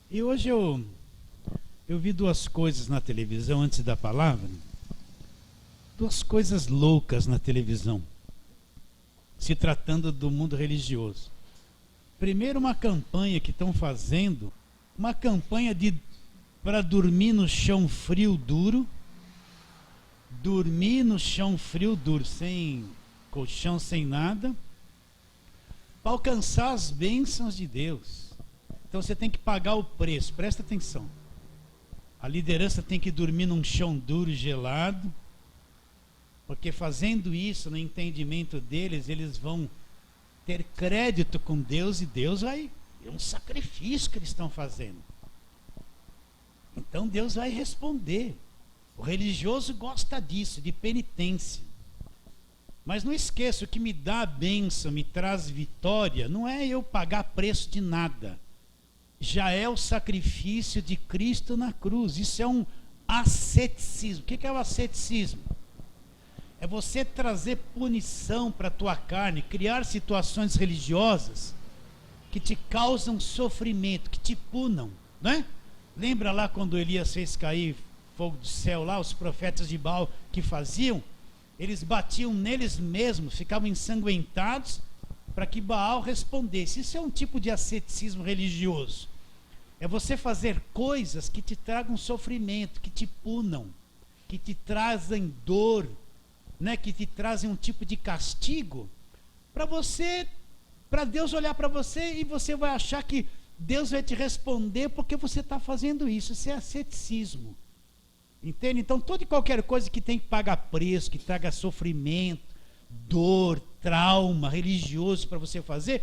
E hoje eu vi duas coisas na televisão antes da palavra. Duas coisas loucas na televisão, se tratando do mundo religioso. Primeiro, uma campanha que estão fazendo, uma campanha para dormir no chão frio duro, sem colchão, sem nada, para alcançar as bênçãos de Deus. Então você tem que pagar o preço, presta atenção. A liderança tem que dormir num chão duro e gelado, porque fazendo isso, no entendimento deles, eles vão ter crédito com Deus, e Deus vai... É um sacrifício que eles estão fazendo. Então Deus vai responder. O religioso gosta disso, de penitência. Mas não esqueça, o que me dá a bênção, me traz vitória, não é eu pagar preço de nada. Já é o sacrifício de Cristo na cruz. Isso é um asceticismo. O que é o asceticismo? É você trazer punição para a tua carne, criar situações religiosas que te causam sofrimento, que te punam, não é? Lembra lá quando Elias fez cair fogo do céu lá, os profetas de Baal que faziam? Eles batiam neles mesmos, ficavam ensanguentados para que Baal respondesse. Isso é um tipo de asceticismo religioso. É você fazer coisas que te tragam sofrimento, que te punam, que te trazem dor, né, que te trazem um tipo de castigo, para Deus olhar para você e você vai achar que Deus vai te responder porque você está fazendo isso. Isso é asceticismo, entende? Então toda e qualquer coisa que tem que pagar preço, que traga sofrimento, dor, trauma religioso para você fazer,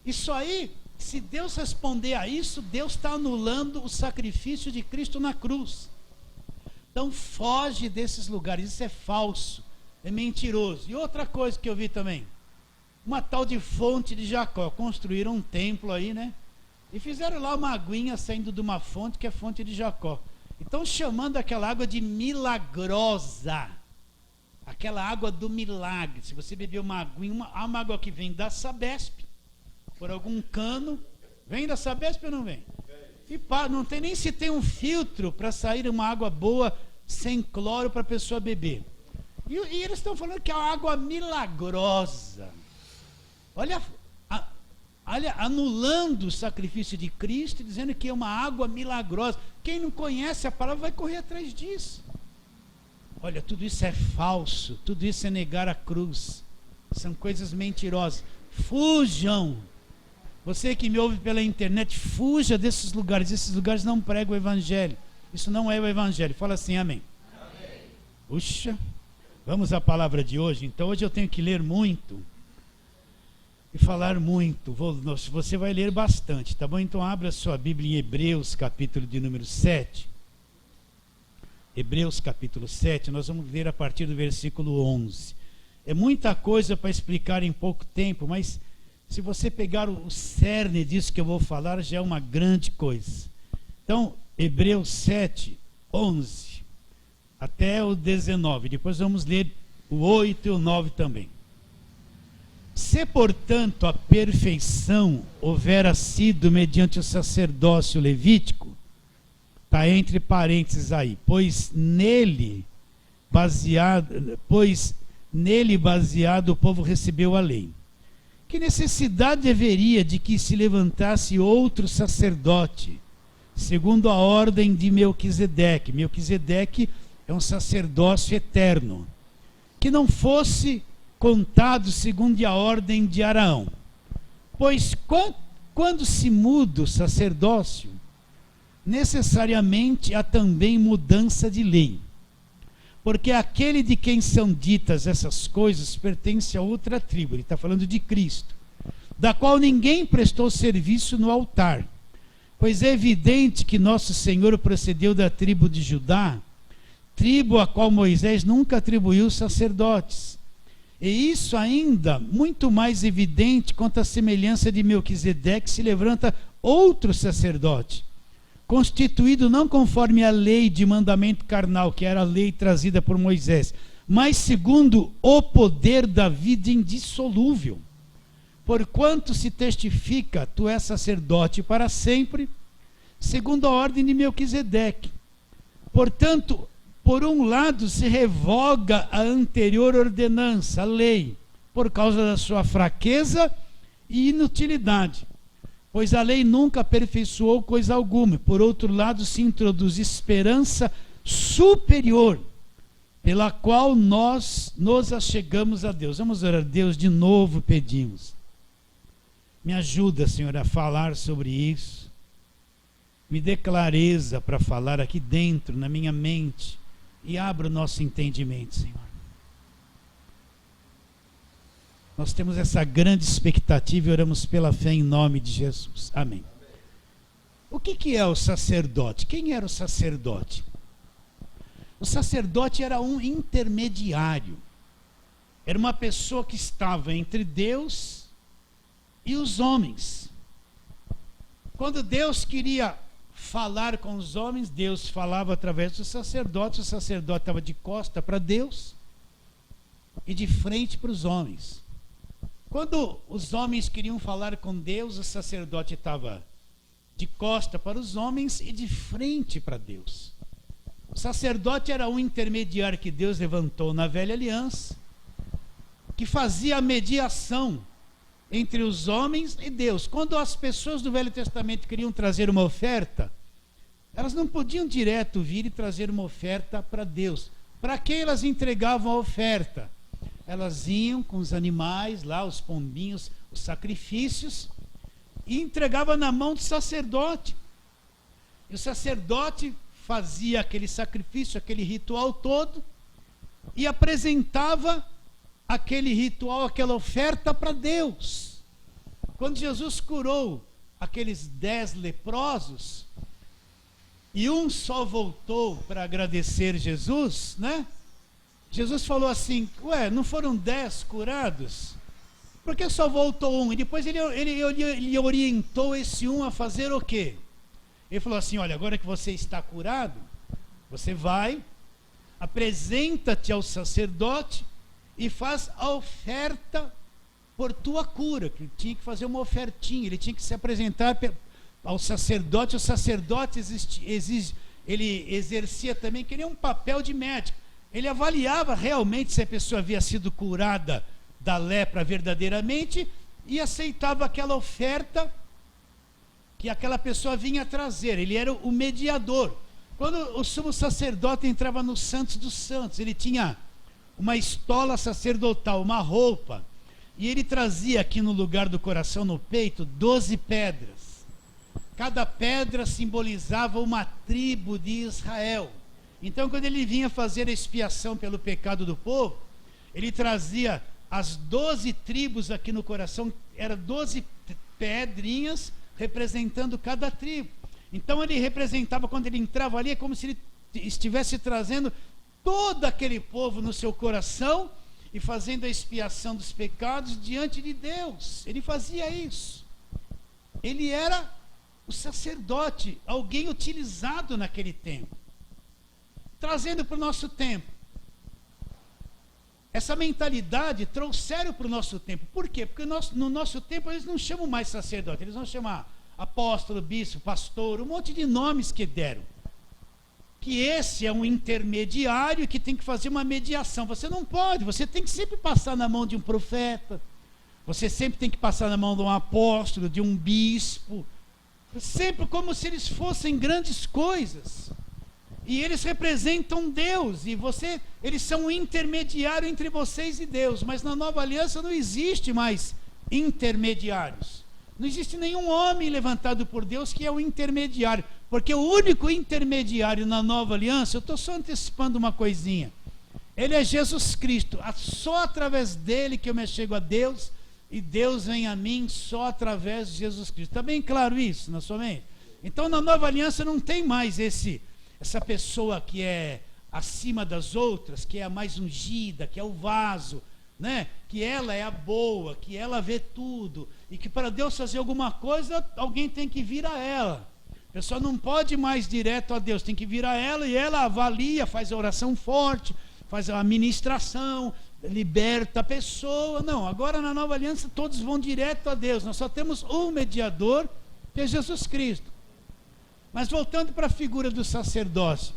isso aí, se Deus responder a isso, Deus está anulando o sacrifício de Cristo na cruz. Então foge desses lugares, isso é falso, é mentiroso. E outra coisa que eu vi também, uma tal de fonte de Jacó. Construíram um templo aí, né? E fizeram lá uma aguinha saindo de uma fonte, que é a fonte de Jacó. Então chamando aquela água de milagrosa, aquela água do milagre. Se você beber uma aguinha, uma água que vem da Sabesp, por algum cano, vem da Sabesp ou não vem? E não tem nem se tem um filtro para sair uma água boa, sem cloro, para a pessoa beber. E eles estão falando que é uma água milagrosa. Olha, anulando o sacrifício de Cristo, dizendo que é uma água milagrosa. Quem não conhece a palavra vai correr atrás disso. Olha, tudo isso é falso, tudo isso é negar a cruz. São coisas mentirosas. Fujam. Você que me ouve pela internet, fuja desses lugares. Esses lugares não pregam o evangelho. Isso não é o evangelho. Fala assim, amém. Amém. Puxa, vamos à palavra de hoje. Então hoje eu tenho que ler muito e falar muito. Você vai ler bastante, tá bom? Então abra a sua Bíblia em Hebreus, capítulo de número 7. Hebreus capítulo 7, nós vamos ler a partir do versículo 11. É muita coisa para explicar em pouco tempo, mas se você pegar o cerne disso que eu vou falar, já é uma grande coisa. Então, Hebreus 7, 11 até o 19. Depois vamos ler o 8 e o 9 também. Se, portanto, a perfeição houvera sido mediante o sacerdócio levítico, está entre parênteses aí, pois nele baseado o povo recebeu a lei. Que necessidade haveria de que se levantasse outro sacerdote, segundo a ordem de Melquisedeque? Melquisedeque é um sacerdócio eterno, que não fosse contado segundo a ordem de Araão. Pois quando se muda o sacerdócio, necessariamente há também mudança de lei. Porque aquele de quem são ditas essas coisas pertence a outra tribo. Ele está falando de Cristo, da qual ninguém prestou serviço no altar. Pois é evidente que nosso Senhor procedeu da tribo de Judá, tribo a qual Moisés nunca atribuiu sacerdotes. E isso ainda muito mais evidente quanto à semelhança de Melquisedeque se levanta outro sacerdote, constituído não conforme a lei de mandamento carnal, que era a lei trazida por Moisés, mas segundo o poder da vida indissolúvel. Porquanto se testifica, tu és sacerdote para sempre, segundo a ordem de Melquisedeque. Portanto, por um lado se revoga a anterior ordenança, a lei, por causa da sua fraqueza e inutilidade, pois a lei nunca aperfeiçoou coisa alguma. Por outro lado se introduz esperança superior, pela qual nós nos achegamos a Deus. Vamos orar a Deus de novo, pedimos. Me ajuda, Senhor, a falar sobre isso. Me dê clareza para falar aqui dentro, na minha mente, e abra o nosso entendimento, Senhor. Nós temos essa grande expectativa e oramos pela fé em nome de Jesus. Amém. O que é o sacerdote? Quem era o sacerdote? O sacerdote era um intermediário. Era uma pessoa que estava entre Deus e os homens. Quando Deus queria falar com os homens, Deus falava através do sacerdote. O sacerdote estava de costa para Deus e de frente para os homens. Quando os homens queriam falar com Deus, o sacerdote estava de costa para os homens e de frente para Deus. O sacerdote era um intermediário que Deus levantou na velha aliança, que fazia a mediação entre os homens e Deus. Quando as pessoas do Velho Testamento queriam trazer uma oferta, elas não podiam direto vir e trazer uma oferta para Deus. Para quem elas entregavam a oferta? Elas iam com os animais lá, os pombinhos, os sacrifícios, e entregavam na mão do sacerdote. E o sacerdote fazia aquele sacrifício, aquele ritual todo, e apresentava aquele ritual, aquela oferta para Deus. Quando Jesus curou aqueles 10 leprosos, e um só voltou para agradecer Jesus, né? Jesus falou assim: ué, não foram 10 curados? Por que só voltou um? E depois ele orientou esse um a fazer o quê? Ele falou assim: olha, agora que você está curado, você vai, apresenta-te ao sacerdote e faz a oferta por tua cura. Que ele tinha que fazer uma ofertinha, ele tinha que se apresentar ao sacerdote. O sacerdote ele exercia também, que nem um papel de médico. Ele avaliava realmente se a pessoa havia sido curada da lepra verdadeiramente e aceitava aquela oferta que aquela pessoa vinha trazer. Ele era o mediador. Quando o sumo sacerdote entrava no Santos dos Santos, ele tinha uma estola sacerdotal, uma roupa, e ele trazia aqui no lugar do coração, no peito, 12 pedras. Cada pedra simbolizava uma tribo de Israel. Então, quando ele vinha fazer a expiação pelo pecado do povo, ele trazia as 12 tribos aqui no coração, eram 12 pedrinhas representando cada tribo. Então ele representava, quando ele entrava ali, é como se ele estivesse trazendo todo aquele povo no seu coração e fazendo a expiação dos pecados diante de Deus. Ele fazia isso. Ele era o sacerdote, alguém utilizado naquele tempo. Trazendo para o nosso tempo. Essa mentalidade trouxeram para o nosso tempo. Por quê? Porque no nosso tempo eles não chamam mais sacerdote, eles vão chamar apóstolo, bispo, pastor, um monte de nomes que deram. Que esse é um intermediário que tem que fazer uma mediação. Você não pode, você tem que sempre passar na mão de um profeta, você sempre tem que passar na mão de um apóstolo, de um bispo, sempre como se eles fossem grandes coisas. E eles representam Deus, e eles são um intermediário entre vocês e Deus. Mas na nova aliança não existe mais intermediários. Não existe nenhum homem levantado por Deus que é o intermediário. Porque o único intermediário na nova aliança, eu estou só antecipando uma coisinha, ele é Jesus Cristo. Só através dele que eu me chego a Deus, e Deus vem a mim só através de Jesus Cristo. Está bem claro isso na sua mente? Então na nova aliança não tem mais essa pessoa que é acima das outras, que é a mais ungida, que é o vaso, né? Que ela é a boa, que ela vê tudo, e que para Deus fazer alguma coisa, alguém tem que vir a ela. A pessoa não pode ir mais direto a Deus, tem que vir a ela, e ela avalia, faz a oração forte, faz a ministração, liberta a pessoa. Não, agora na nova aliança todos vão direto a Deus. Nós só temos um mediador, que é Jesus Cristo. Mas voltando para a figura do sacerdócio,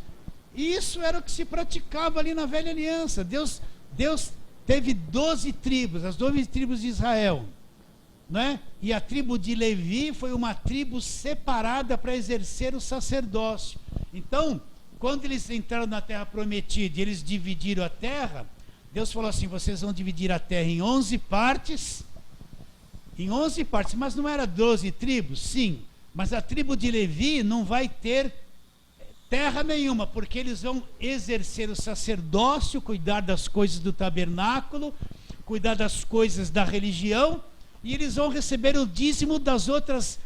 isso era o que se praticava ali na velha aliança. Deus teve 12 tribos, as 12 tribos de Israel, né? E a tribo de Levi foi uma tribo separada para exercer o sacerdócio. Então, quando eles entraram na terra prometida e eles dividiram a terra, Deus falou assim: vocês vão dividir a terra em 11 partes, mas não era 12 tribos? Sim, mas a tribo de Levi não vai ter terra nenhuma, porque eles vão exercer o sacerdócio, cuidar das coisas do tabernáculo, cuidar das coisas da religião, e eles vão receber o dízimo das outras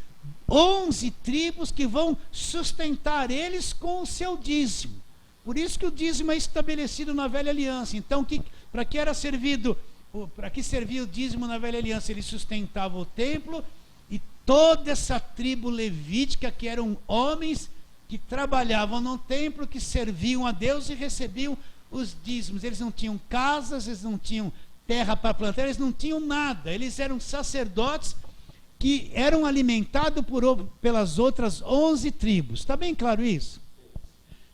11 tribos que vão sustentar eles com o seu dízimo. Por isso que o dízimo é estabelecido na velha aliança. Então, para que servia o dízimo na velha aliança? Ele sustentava o templo, e toda essa tribo levítica, que eram homens que trabalhavam no templo, que serviam a Deus e recebiam os dízimos. Eles não tinham casas, eles não tinham terra para plantar, eles não tinham nada. Eles eram sacerdotes que eram alimentados pelas outras 11 tribos. Está bem claro isso?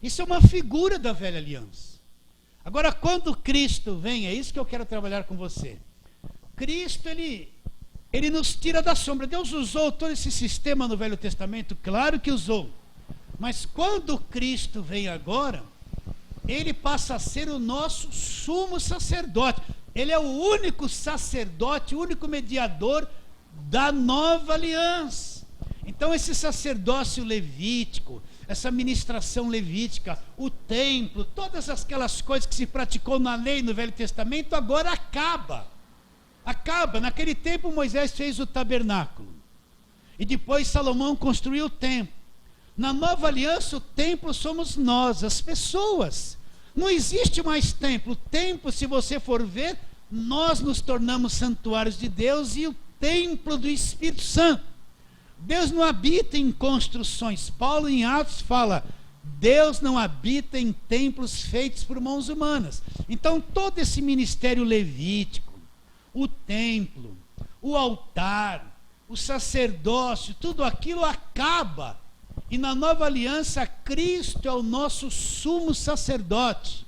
Isso é uma figura da velha aliança. Agora, quando Cristo vem, é isso que eu quero trabalhar com você. Cristo, ele nos tira da sombra. Deus usou todo esse sistema no Velho Testamento, claro que usou. Mas quando Cristo vem agora, ele passa a ser o nosso sumo sacerdote. Ele é o único sacerdote, o único mediador da nova aliança. Então, esse sacerdócio levítico, essa ministração levítica, o templo, todas aquelas coisas que se praticou na lei no Velho Testamento, agora acaba. Naquele tempo Moisés fez o tabernáculo, e depois Salomão construiu o templo. Na nova aliança, o templo somos nós, as pessoas. Não existe mais templo. O templo, se você for ver, nós nos tornamos santuários de Deus e o templo do Espírito Santo. Deus não habita em construções. Paulo em Atos fala: Deus não habita em templos feitos por mãos humanas. Então todo esse ministério levítico, o templo, o altar, o sacerdócio, tudo aquilo acaba. E na nova aliança, Cristo é o nosso sumo sacerdote.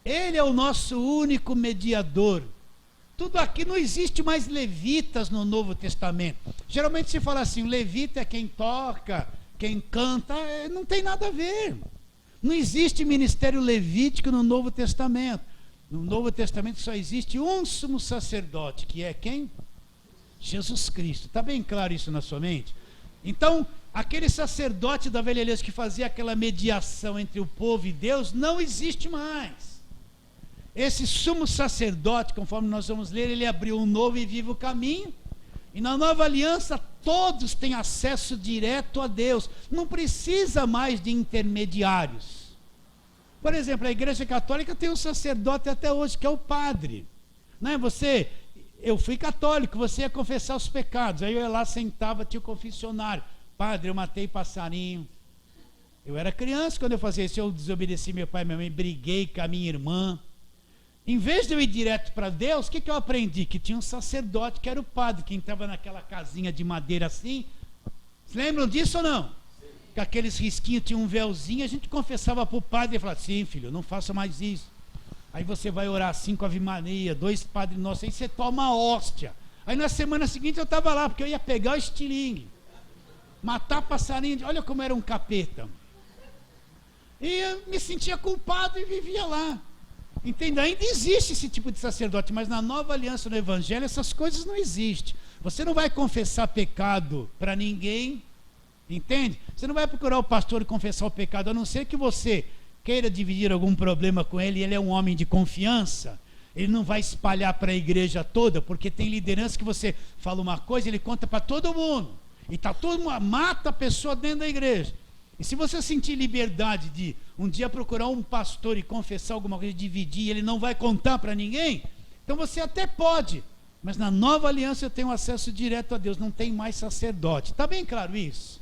Ele é o nosso único mediador. Tudo aqui, não existe mais levitas no Novo Testamento. Geralmente se fala assim: levita é quem toca, quem canta. Não tem nada a ver. Não existe ministério levítico no Novo Testamento. No Novo Testamento só existe um sumo sacerdote, que é quem? Jesus Cristo. Está bem claro isso na sua mente? Então, aquele sacerdote da velha aliança que fazia aquela mediação entre o povo e Deus, não existe mais. Esse sumo sacerdote, conforme nós vamos ler, ele abriu um novo e vivo caminho, e na nova aliança todos têm acesso direto a Deus, não precisa mais de intermediários. Por exemplo, a Igreja Católica tem um sacerdote até hoje, que é o padre, não é? Eu fui católico, você ia confessar os pecados, aí eu ia lá, sentava, tinha o confessionário: padre, eu matei passarinho. Eu era criança quando eu fazia isso, eu desobedeci meu pai e minha mãe, briguei com a minha irmã. Em vez de eu ir direto para Deus, o que eu aprendi? Que tinha um sacerdote, que era o padre, que entrava naquela casinha de madeira assim. Vocês lembram disso ou não? Sim. Com aqueles risquinhos, tinha um véuzinho, a gente confessava para o padre e falava: sim, filho, não faça mais isso. Aí você vai orar assim com a Ave Maria, 2 Padres Nossos, aí você toma a hóstia. Aí na semana seguinte eu estava lá, porque eu ia pegar o estilingue, matar passarinho, olha como era um capeta. E eu me sentia culpado e vivia lá. Entende? Ainda existe esse tipo de sacerdote, mas na nova aliança, no Evangelho, essas coisas não existem. Você não vai confessar pecado para ninguém, entende? Você não vai procurar o pastor e confessar o pecado, a não ser que você queira dividir algum problema com ele, ele é um homem de confiança. Ele não vai espalhar para a igreja toda, porque tem liderança que você fala uma coisa, ele conta para todo mundo, e tá todo mundo, mata a pessoa dentro da igreja. E se você sentir liberdade de um dia procurar um pastor e confessar alguma coisa, dividir, ele não vai contar para ninguém, então você até pode, mas na nova aliança eu tenho acesso direto a Deus, não tem mais sacerdote. Está bem claro isso?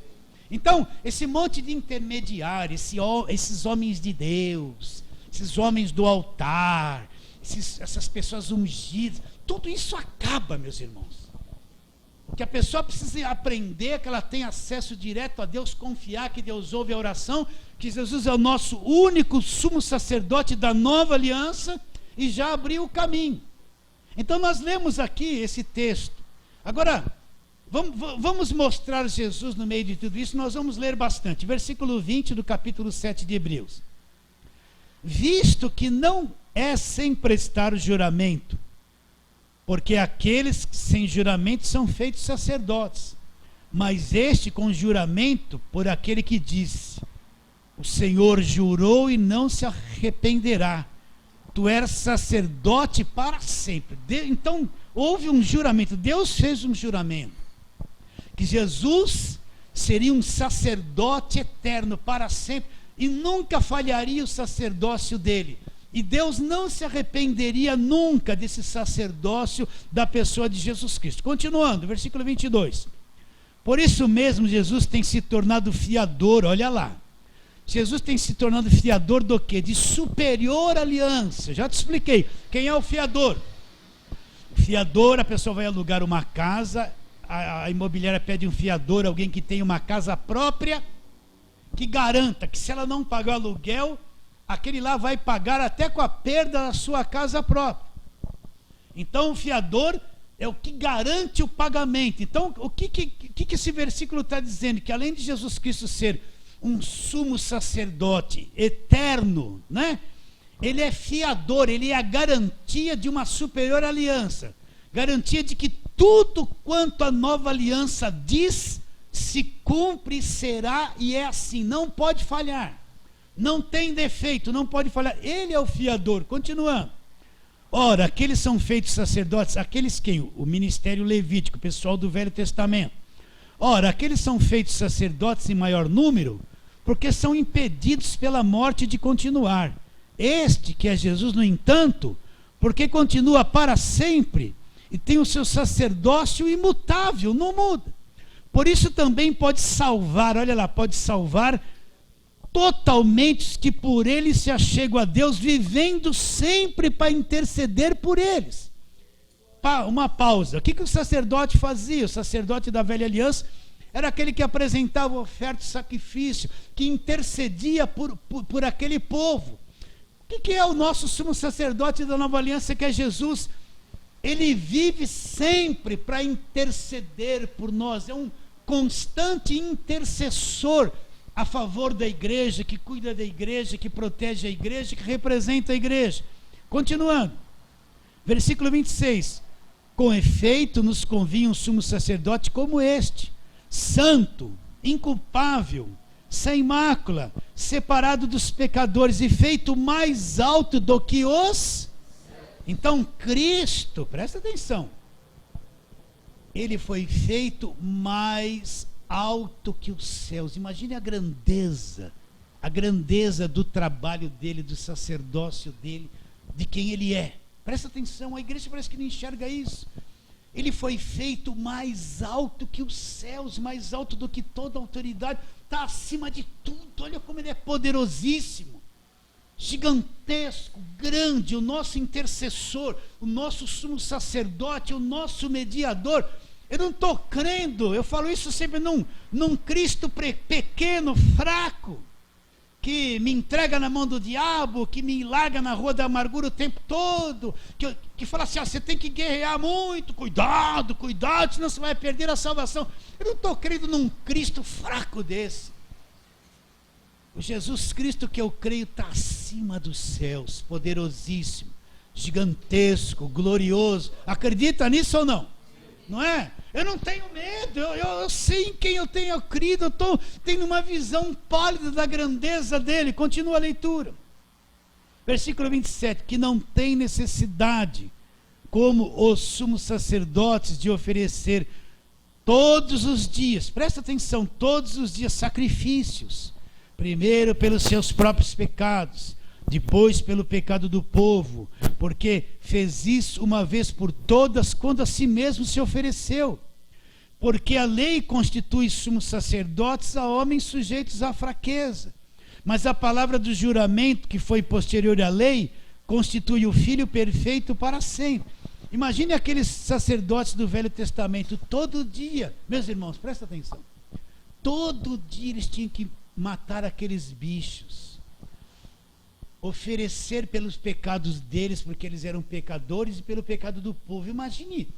Então, esse monte de intermediários, esses homens de Deus, esses homens do altar, essas pessoas ungidas, tudo isso acaba, meus irmãos. que a pessoa precisa aprender, que ela tem acesso direto a Deus, confiar que Deus ouve a oração, que Jesus é o nosso único sumo sacerdote da nova aliança e já abriu o caminho. Então nós lemos aqui esse texto. Agora, vamos mostrar Jesus no meio de tudo isso, nós vamos ler bastante. Versículo 20 do capítulo 7 de Hebreus. Visto que não é sem prestar o juramento, porque aqueles que sem juramento são feitos sacerdotes, mas este com juramento por aquele que disse: o Senhor jurou e não se arrependerá, tu eres sacerdote para sempre. Então houve um juramento, Deus fez um juramento, que Jesus seria um sacerdote eterno para sempre, e nunca falharia o sacerdócio dele. E Deus não se arrependeria nunca desse sacerdócio da pessoa de Jesus Cristo. Continuando, versículo 22. Por isso mesmo Jesus tem se tornado fiador, olha lá. Jesus tem se tornado fiador do quê? De superior aliança. Já te expliquei. Quem é o fiador? O fiador, a pessoa vai alugar uma casa, a imobiliária pede um fiador, alguém que tem uma casa própria, que garanta que se ela não pagar o aluguel, aquele lá vai pagar até com a perda da sua casa própria. Então o fiador é o que garante o pagamento. Então o que esse versículo está dizendo? Que além de Jesus Cristo ser um sumo sacerdote eterno, né? Ele é fiador, ele é a garantia de uma superior aliança. Garantia de que tudo quanto a nova aliança diz, se cumpre, será e é assim, não pode falhar. Não tem defeito, não pode falhar. Ele é o fiador. Continuando. Ora, aqueles são feitos sacerdotes, aqueles quem? O ministério levítico, o pessoal do Velho Testamento. Ora, aqueles são feitos sacerdotes em maior número, porque são impedidos pela morte de continuar. Este, que é Jesus, no entanto, porque continua para sempre e tem o seu sacerdócio imutável, não muda. Por isso também pode salvar, olha lá, pode salvar totalmente os que por ele se achegam a Deus, vivendo sempre para interceder por eles. Uma pausa. O que o sacerdote fazia? O sacerdote da velha aliança era aquele que apresentava oferta e sacrifício, que intercedia por aquele povo. O que é o nosso sumo sacerdote da nova aliança, que é Jesus? Ele vive sempre para interceder por nós, é um constante intercessor a favor da igreja, que cuida da igreja, que protege a igreja, que representa a igreja. Continuando, versículo 26. Com efeito, nos convinha um sumo sacerdote como este, santo, inculpável, sem mácula, separado dos pecadores e feito mais alto do que os... Então Cristo, presta atenção, ele foi feito mais alto que os céus. Imagine a grandeza do trabalho dele, do sacerdócio dele, de quem ele é. Presta atenção, a igreja parece que não enxerga isso. Ele foi feito mais alto que os céus, mais alto do que toda autoridade, está acima de tudo. Olha como ele é poderosíssimo, gigantesco, grande, o nosso intercessor, o nosso sumo sacerdote, o nosso mediador. Eu não estou crendo, eu falo isso sempre num Cristo pequeno, fraco, que me entrega na mão do diabo, que me larga na rua da amargura o tempo todo, que fala assim, você tem que guerrear muito, cuidado, senão você vai perder a salvação. Eu não estou crendo num Cristo fraco desse. O Jesus Cristo que eu creio está acima dos céus, poderosíssimo, gigantesco, glorioso. Acredita nisso ou não? Não é? Eu não tenho medo, eu sei em quem eu tenho crido, eu tenho uma visão pálida da grandeza dele. Continua a leitura. Versículo 27, que não tem necessidade, como os sumos sacerdotes, de oferecer todos os dias, presta atenção, todos os dias sacrifícios, primeiro pelos seus próprios pecados, depois pelo pecado do povo, porque fez isso uma vez por todas, quando a si mesmo se ofereceu. Porque a lei constitui sumos sacerdotes a homens sujeitos à fraqueza, mas a palavra do juramento, que foi posterior à lei, constitui o Filho perfeito para sempre. Imagine aqueles sacerdotes do Velho Testamento, todo dia, meus irmãos, presta atenção, todo dia eles tinham que matar aqueles bichos, oferecer pelos pecados deles, porque eles eram pecadores, e pelo pecado do povo. Imagine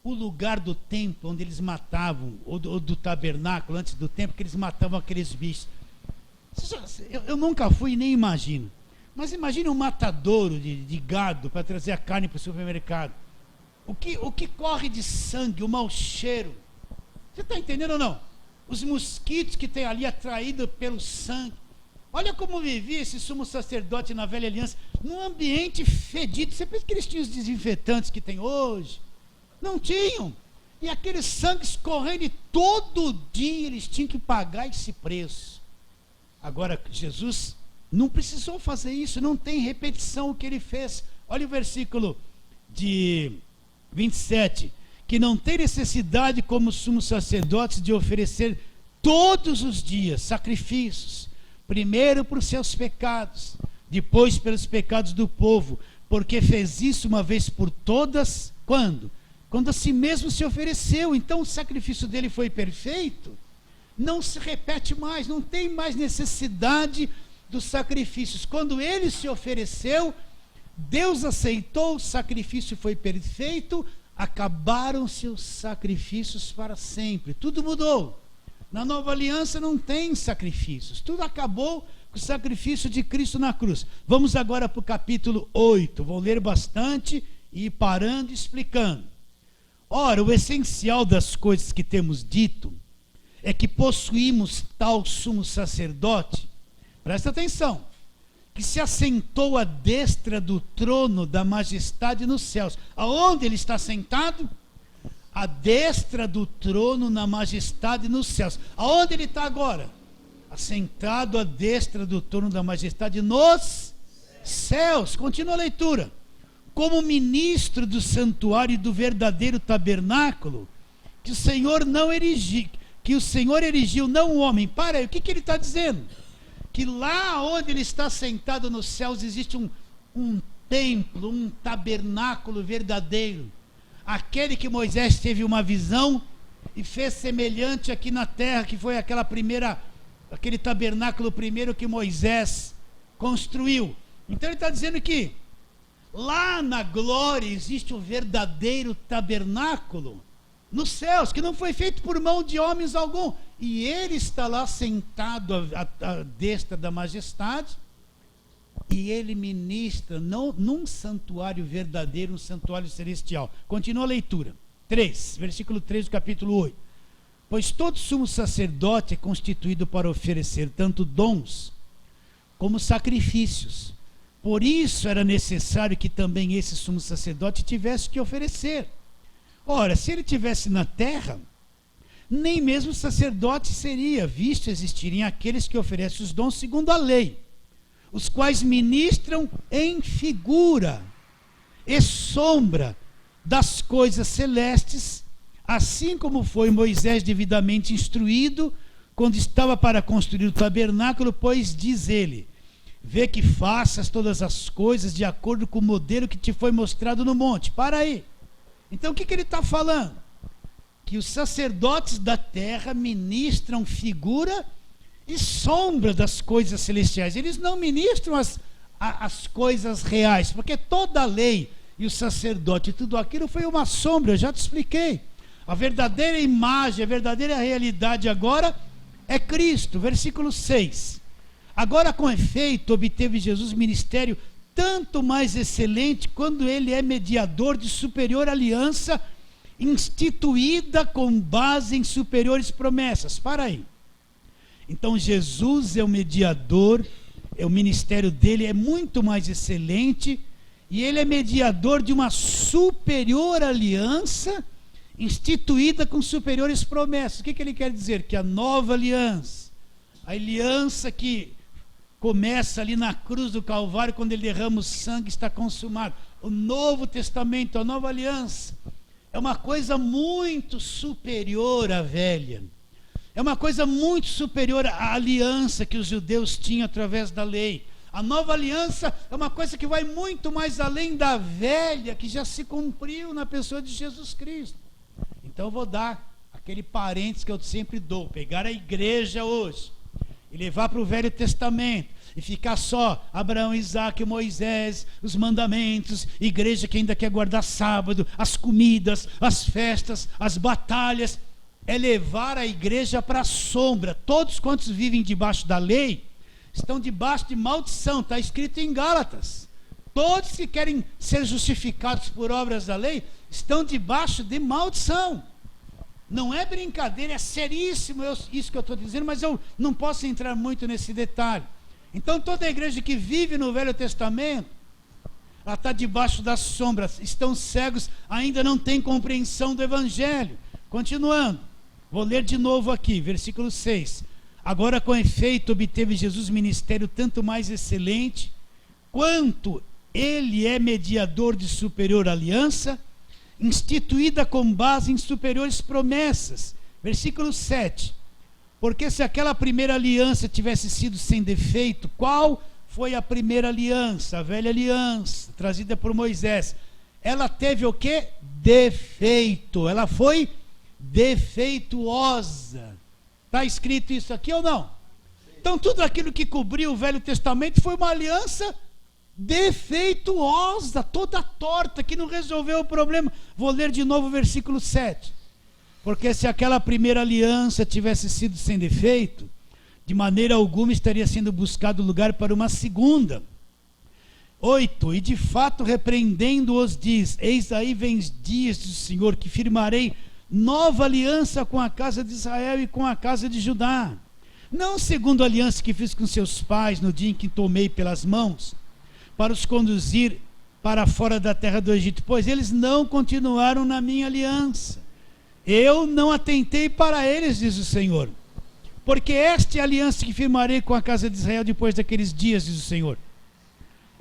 o lugar do templo onde eles matavam, ou do tabernáculo, antes do templo, que eles matavam aqueles bichos. Eu nunca fui e nem imagino. Mas imagine um matadouro de gado para trazer a carne para o supermercado. O que corre de sangue, o mau cheiro. Você está entendendo ou não? Os mosquitos que tem ali atraídos pelo sangue. Olha como vivia esse sumo sacerdote na velha aliança, num ambiente fedido. Você pensa que eles tinham os desinfetantes que tem hoje? Não tinham. E aqueles sangues correndo, e todo dia eles tinham que pagar esse preço. Agora, Jesus não precisou fazer isso, não tem repetição o que ele fez. Olha o versículo de 27, que não tem necessidade como sumos sacerdotes de oferecer todos os dias sacrifícios, primeiro por seus pecados, depois pelos pecados do povo, porque fez isso uma vez por todas, quando? Quando a si mesmo se ofereceu. Então o sacrifício dele foi perfeito, não se repete mais, não tem mais necessidade dos sacrifícios. Quando ele se ofereceu, Deus aceitou, o sacrifício foi perfeito, acabaram-se os sacrifícios para sempre, tudo mudou. Na nova aliança não tem sacrifícios, tudo acabou com o sacrifício de Cristo na cruz. Vamos agora para o capítulo 8, vou ler bastante e ir parando e explicando. Ora, o essencial das coisas que temos dito é que possuímos tal sumo sacerdote, presta atenção, que se assentou à destra do trono da majestade nos céus. Aonde ele está sentado? À destra do trono na majestade nos céus. Aonde ele está agora? Assentado à destra do trono da majestade nos céus. Continua a leitura. Como ministro do santuário e do verdadeiro tabernáculo, que o Senhor não erigiu, que o Senhor erigiu, não o homem. Para aí, o que ele está dizendo? Que lá onde ele está sentado nos céus existe um templo, um tabernáculo verdadeiro. Aquele que Moisés teve uma visão e fez semelhante aqui na terra, que foi aquele tabernáculo primeiro que Moisés construiu. Então ele está dizendo que lá na glória existe o verdadeiro tabernáculo nos céus, que não foi feito por mão de homens algum, e ele está lá sentado à destra da majestade, e ele ministra num santuário verdadeiro, um santuário celestial. Continua a leitura, 3, versículo 3 do capítulo 8. Pois todo sumo sacerdote é constituído para oferecer tanto dons como sacrifícios. Por isso era necessário que também esse sumo sacerdote tivesse que oferecer. Ora, se ele estivesse na terra, nem mesmo sacerdote seria, visto existirem aqueles que oferecem os dons segundo a lei, os quais ministram em figura e sombra das coisas celestes, assim como foi Moisés devidamente instruído, quando estava para construir o tabernáculo, pois diz ele, vê que faças todas as coisas de acordo com o modelo que te foi mostrado no monte. Para aí. Então o que ele está falando? Que os sacerdotes da terra ministram figura e sombra das coisas celestiais. Eles não ministram as coisas reais, porque toda a lei e o sacerdote, tudo aquilo foi uma sombra, eu já te expliquei. A verdadeira imagem, a verdadeira realidade agora é Cristo. Versículo 6. Agora, com efeito, obteve Jesus ministério tanto mais excelente quando ele é mediador de superior aliança, instituída com base em superiores promessas. Para aí. Então Jesus é o mediador, o ministério dele é muito mais excelente, e ele é mediador de uma superior aliança, instituída com superiores promessas. O que ele quer dizer? Que a nova aliança, a aliança que começa ali na cruz do Calvário, quando ele derrama o sangue, está consumado. O Novo Testamento, a nova aliança, é uma coisa muito superior à velha. É uma coisa muito superior à aliança que os judeus tinham através da lei. A nova aliança é uma coisa que vai muito mais além da velha, que já se cumpriu na pessoa de Jesus Cristo. Então eu vou dar aquele parênteses que eu sempre dou, pegar a igreja hoje e levar para o Velho Testamento, e ficar só Abraão, Isaac, Moisés, os mandamentos, igreja que ainda quer guardar sábado, as comidas, as festas, as batalhas, é levar a igreja para a sombra. Todos quantos vivem debaixo da lei, estão debaixo de maldição, está escrito em Gálatas. Todos que querem ser justificados por obras da lei, estão debaixo de maldição. Não é brincadeira, é seríssimo isso que eu estou dizendo, mas eu não posso entrar muito nesse detalhe. Então toda a igreja que vive no Velho Testamento, ela está debaixo das sombras, estão cegos, ainda não tem compreensão do Evangelho. Continuando, vou ler de novo aqui, versículo 6. Agora, com efeito, obteve Jesus ministério tanto mais excelente, quanto ele é mediador de superior aliança, instituída com base em superiores promessas. Versículo 7. Porque se aquela primeira aliança tivesse sido sem defeito, qual foi a primeira aliança? A velha aliança, trazida por Moisés. Ela teve o quê? Defeito. Ela foi defeituosa. Está escrito isso aqui ou não? Então tudo aquilo que cobriu o Velho Testamento foi uma aliança defeituosa, toda torta, que não resolveu o problema. Vou ler de novo o versículo 7. Porque se aquela primeira aliança tivesse sido sem defeito, de maneira alguma estaria sendo buscado lugar para uma segunda. 8. E de fato repreendendo-os diz: eis aí vem dias do Senhor, que firmarei nova aliança com a casa de Israel e com a casa de Judá, não segundo a aliança que fiz com seus pais no dia em que tomei pelas mãos, para os conduzir para fora da terra do Egito, pois eles não continuaram na minha aliança. Eu não atentei para eles, diz o Senhor. Porque esta é a aliança que firmarei com a casa de Israel depois daqueles dias, diz o Senhor.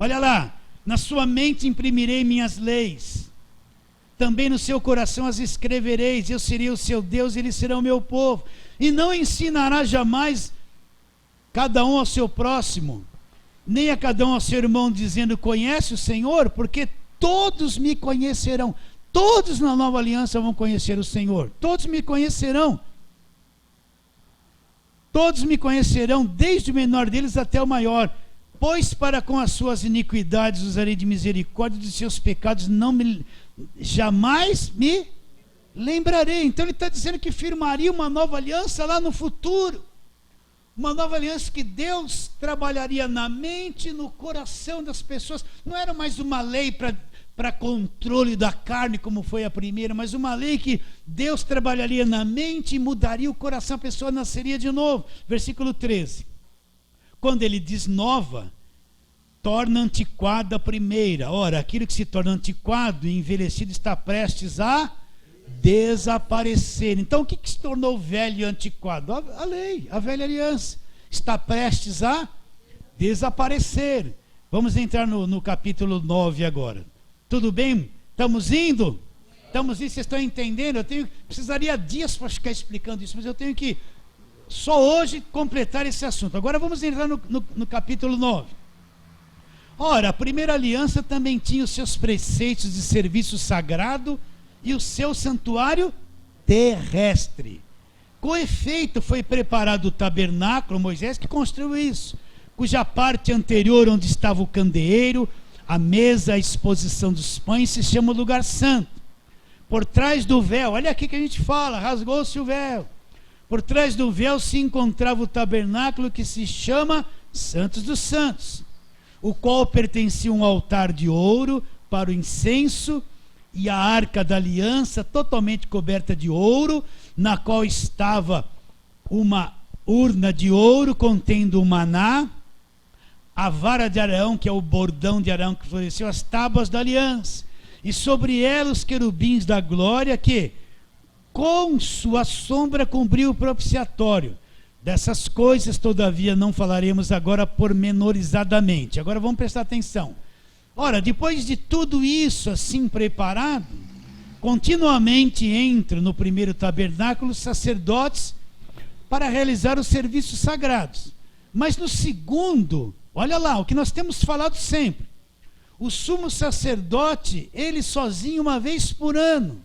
Olha lá, na sua mente imprimirei minhas leis, também no seu coração as escrevereis, eu serei o seu Deus, eles serão o meu povo. E não ensinará jamais cada um ao seu próximo, nem a cada um ao seu irmão, dizendo: conhece o Senhor? Porque todos me conhecerão. Todos na nova aliança vão conhecer o Senhor. Todos me conhecerão. Todos me conhecerão, desde o menor deles até o maior. Pois para com as suas iniquidades usarei de misericórdia, dos seus pecados jamais me lembrarei. Então ele está dizendo que firmaria uma nova aliança lá no futuro. Uma nova aliança que Deus trabalharia na mente, no coração das pessoas. Não era mais uma lei para controle da carne, como foi a primeira, mas uma lei que Deus trabalharia na mente e mudaria o coração, a pessoa nasceria de novo. Versículo 13. Quando ele diz nova, torna antiquada a primeira. Ora, aquilo que se torna antiquado e envelhecido está prestes a desaparecer. Então o que se tornou velho e antiquado? A lei, a velha aliança está prestes a desaparecer. Vamos entrar no capítulo 9 agora. Tudo bem? Estamos indo? Estamos indo, vocês estão entendendo? Precisaria dias para ficar explicando isso, mas eu tenho que só hoje completar esse assunto. Agora vamos entrar no capítulo 9. Ora, a primeira aliança também tinha os seus preceitos de serviço sagrado e o seu santuário terrestre. Com efeito, foi preparado o tabernáculo, Moisés que construiu isso, cuja parte anterior, onde estava o candeeiro, a mesa, a exposição dos pães, se chama lugar santo. Por trás do véu, olha aqui que a gente fala, rasgou-se o véu. Por trás do véu se encontrava o tabernáculo, que se chama Santos dos Santos, o qual pertencia um altar de ouro para o incenso, e a arca da aliança totalmente coberta de ouro, na qual estava uma urna de ouro contendo o maná, a vara de Arão, que é o bordão de Arão que floresceu, as tábuas da aliança, e sobre ela os querubins da glória, que com sua sombra cobriu o propiciatório. Dessas coisas, todavia, não falaremos agora pormenorizadamente. Agora vamos prestar atenção. Ora, depois de tudo isso assim preparado, continuamente entram no primeiro tabernáculo os sacerdotes para realizar os serviços sagrados. Mas no segundo Olha lá, o que nós temos falado sempre. O sumo sacerdote, ele sozinho uma vez por ano,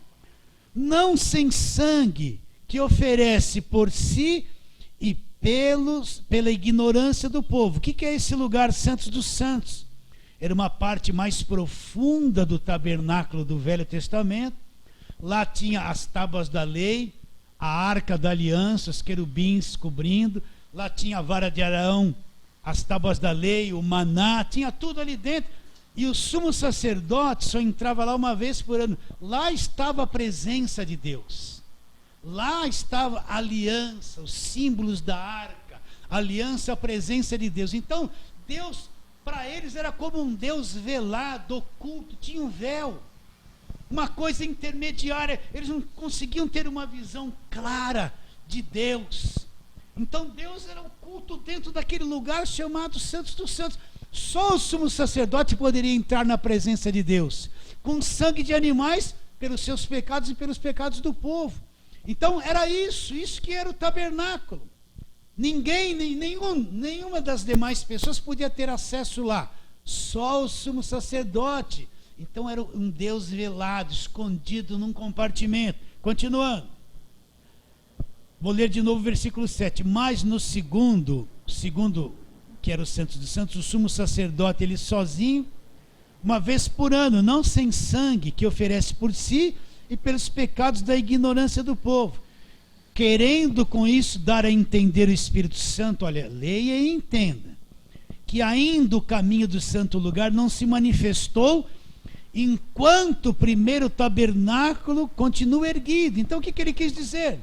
não sem sangue, que oferece por si e pela ignorância do povo. O que é esse lugar Santos dos Santos? Era uma parte mais profunda do tabernáculo do Velho Testamento. Lá tinha as tábuas da lei, a arca da aliança, os querubins cobrindo. Lá tinha a vara de Arão, as tábuas da lei, o maná, tinha tudo ali dentro. E o sumo sacerdote só entrava lá uma vez por ano. Lá estava a presença de Deus. Lá estava a aliança, os símbolos da arca, a aliança, a presença de Deus. Então, Deus, para eles, era como um Deus velado, oculto, tinha um véu, uma coisa intermediária. Eles não conseguiam ter uma visão clara de Deus. Então, Deus era oculto dentro daquele lugar chamado Santos dos Santos. Só o sumo sacerdote poderia entrar na presença de Deus, com sangue de animais, pelos seus pecados e pelos pecados do povo. Então era isso que era o tabernáculo. Ninguém, nenhuma das demais pessoas podia ter acesso lá, só o sumo sacerdote. Então era um Deus velado, escondido num compartimento. Continuando, vou ler de novo o versículo 7. Mas no segundo, que era o Santos dos Santos, o sumo sacerdote, ele sozinho, uma vez por ano, não sem sangue, que oferece por si e pelos pecados da ignorância do povo, querendo com isso dar a entender o Espírito Santo. Olha, leia e entenda, que ainda o caminho do santo lugar não se manifestou, enquanto o primeiro tabernáculo continua erguido. Então o que ele quis dizer?